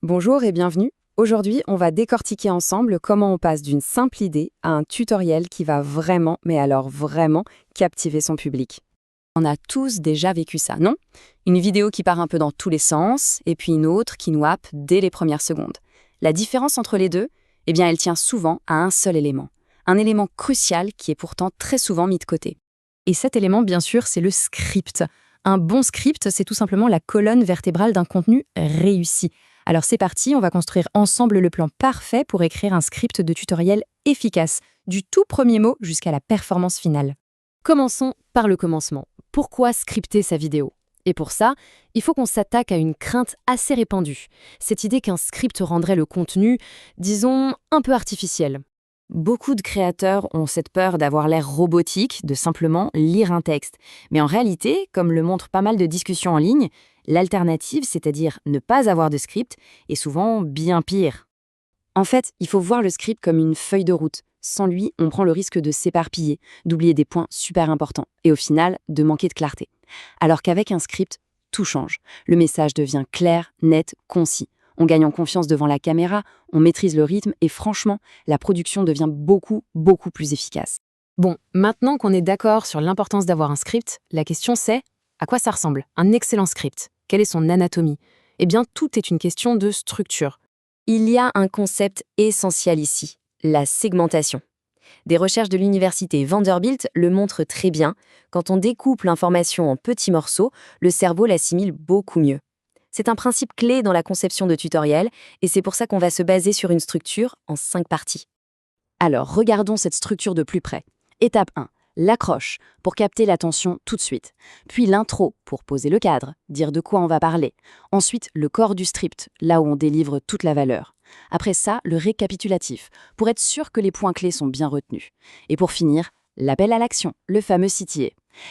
Bonjour et bienvenue. Aujourd'hui, on va décortiquer ensemble comment on passe d'une simple idée à un tutoriel qui va vraiment, mais alors vraiment, captiver son public. On a tous déjà vécu ça, non? Une vidéo qui part un peu dans tous les sens, et puis une autre qui nous happe dès les premières secondes. La différence entre les deux, eh bien, elle tient souvent à un seul élément. Un élément crucial qui est pourtant très souvent mis de côté. Et cet élément, bien sûr, c'est le script. Un bon script, c'est tout simplement la colonne vertébrale d'un contenu réussi. Alors c'est parti, on va construire ensemble le plan parfait pour écrire un script de tutoriel efficace, du tout premier mot jusqu'à la performance finale. Commençons par le commencement. Pourquoi scripter sa vidéo? Et pour ça, il faut qu'on s'attaque à une crainte assez répandue. Cette idée qu'un script rendrait le contenu, disons, un peu artificiel. Beaucoup de créateurs ont cette peur d'avoir l'air robotique, de simplement lire un texte. Mais en réalité, comme le montrent pas mal de discussions en ligne, l'alternative, c'est-à-dire ne pas avoir de script, est souvent bien pire. En fait, il faut voir le script comme une feuille de route. Sans lui, on prend le risque de s'éparpiller, d'oublier des points super importants et au final, de manquer de clarté. Alors qu'avec un script, tout change. Le message devient clair, net, concis. On gagne en confiance devant la caméra, on maîtrise le rythme et franchement, la production devient beaucoup plus efficace. Bon, maintenant qu'on est d'accord sur l'importance d'avoir un script, la question c'est, à quoi ça ressemble, un excellent script? Quelle est son anatomie? Eh bien, tout est une question de structure. Il y a un concept essentiel ici, la segmentation. Des recherches de l'université Vanderbilt le montrent très bien. Quand on découpe l'information en petits morceaux, le cerveau l'assimile beaucoup mieux. C'est un principe clé dans la conception de tutoriels et c'est pour ça qu'on va se baser sur une structure en 5 parties. Alors, regardons cette structure de plus près. Étape 1, l'accroche, pour capter l'attention tout de suite. Puis l'intro, pour poser le cadre, dire de quoi on va parler. Ensuite, le corps du script, là où on délivre toute la valeur. Après ça, le récapitulatif, pour être sûr que les points clés sont bien retenus. Et pour finir, l'appel à l'action, le fameux CTA.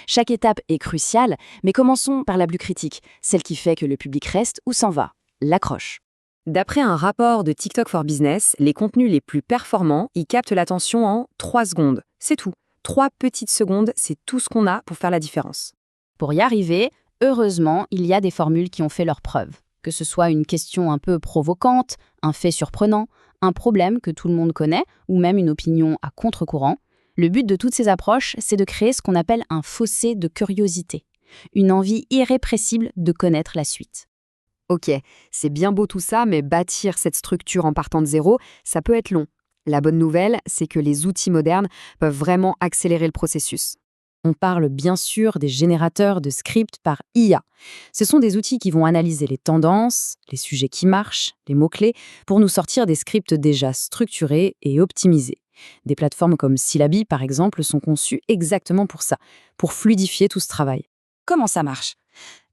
Chaque étape est cruciale, mais commençons par la plus critique, celle qui fait que le public reste ou s'en va, l'accroche. D'après un rapport de TikTok for Business, les contenus les plus performants y captent l'attention en 3 secondes. C'est tout. 3 petites secondes, c'est tout ce qu'on a pour faire la différence. Pour y arriver, heureusement, il y a des formules qui ont fait leurs preuves. Que ce soit une question un peu provocante, un fait surprenant, un problème que tout le monde connaît, ou même une opinion à contre-courant, le but de toutes ces approches, c'est de créer ce qu'on appelle un fossé de curiosité, une envie irrépressible de connaître la suite. Ok, c'est bien beau tout ça, mais bâtir cette structure en partant de zéro, ça peut être long. La bonne nouvelle, c'est que les outils modernes peuvent vraiment accélérer le processus. On parle bien sûr des générateurs de scripts par IA. Ce sont des outils qui vont analyser les tendances, les sujets qui marchent, les mots-clés, pour nous sortir des scripts déjà structurés et optimisés. Des plateformes comme Syllabi, par exemple, sont conçues exactement pour ça, pour fluidifier tout ce travail. Comment ça marche?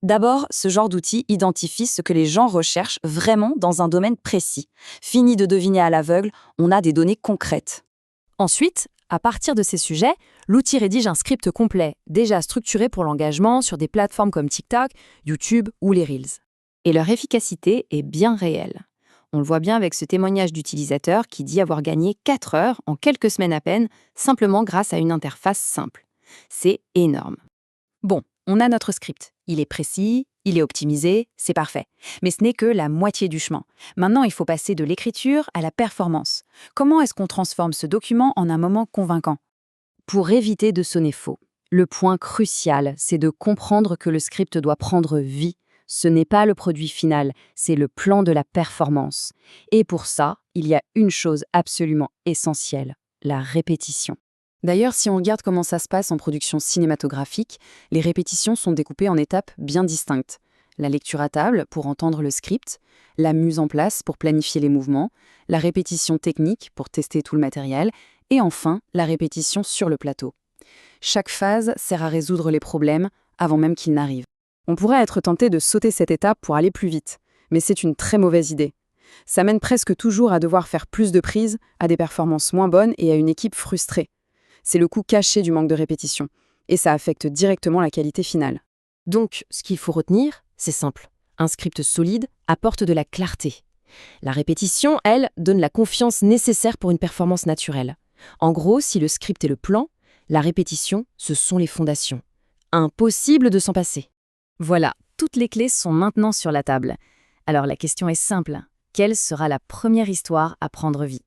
D'abord, ce genre d'outil identifie ce que les gens recherchent vraiment dans un domaine précis. Fini de deviner à l'aveugle, on a des données concrètes. Ensuite, à partir de ces sujets, l'outil rédige un script complet, déjà structuré pour l'engagement sur des plateformes comme TikTok, YouTube ou les Reels. Et leur efficacité est bien réelle. On le voit bien avec ce témoignage d'utilisateur qui dit avoir gagné 4 heures en quelques semaines à peine, simplement grâce à une interface simple. C'est énorme. Bon, on a notre script. Il est précis, il est optimisé, c'est parfait. Mais ce n'est que la moitié du chemin. Maintenant, il faut passer de l'écriture à la performance. Comment est-ce qu'on transforme ce document en un moment convaincant? Pour éviter de sonner faux, le point crucial, c'est de comprendre que le script doit prendre vie. Ce n'est pas le produit final, c'est le plan de la performance. Et pour ça, il y a une chose absolument essentielle, la répétition. D'ailleurs, si on regarde comment ça se passe en production cinématographique, les répétitions sont découpées en étapes bien distinctes. La lecture à table pour entendre le script, la mise en place pour planifier les mouvements, la répétition technique pour tester tout le matériel, et enfin, la répétition sur le plateau. Chaque phase sert à résoudre les problèmes avant même qu'ils n'arrivent. On pourrait être tenté de sauter cette étape pour aller plus vite, mais c'est une très mauvaise idée. Ça mène presque toujours à devoir faire plus de prises, à des performances moins bonnes et à une équipe frustrée. C'est le coût caché du manque de répétition, et ça affecte directement la qualité finale. Donc, ce qu'il faut retenir, c'est simple. Un script solide apporte de la clarté. La répétition, elle, donne la confiance nécessaire pour une performance naturelle. En gros, si le script est le plan, la répétition, ce sont les fondations. Impossible de s'en passer. Voilà, toutes les clés sont maintenant sur la table. Alors la question est simple. Quelle sera la première histoire à prendre vie?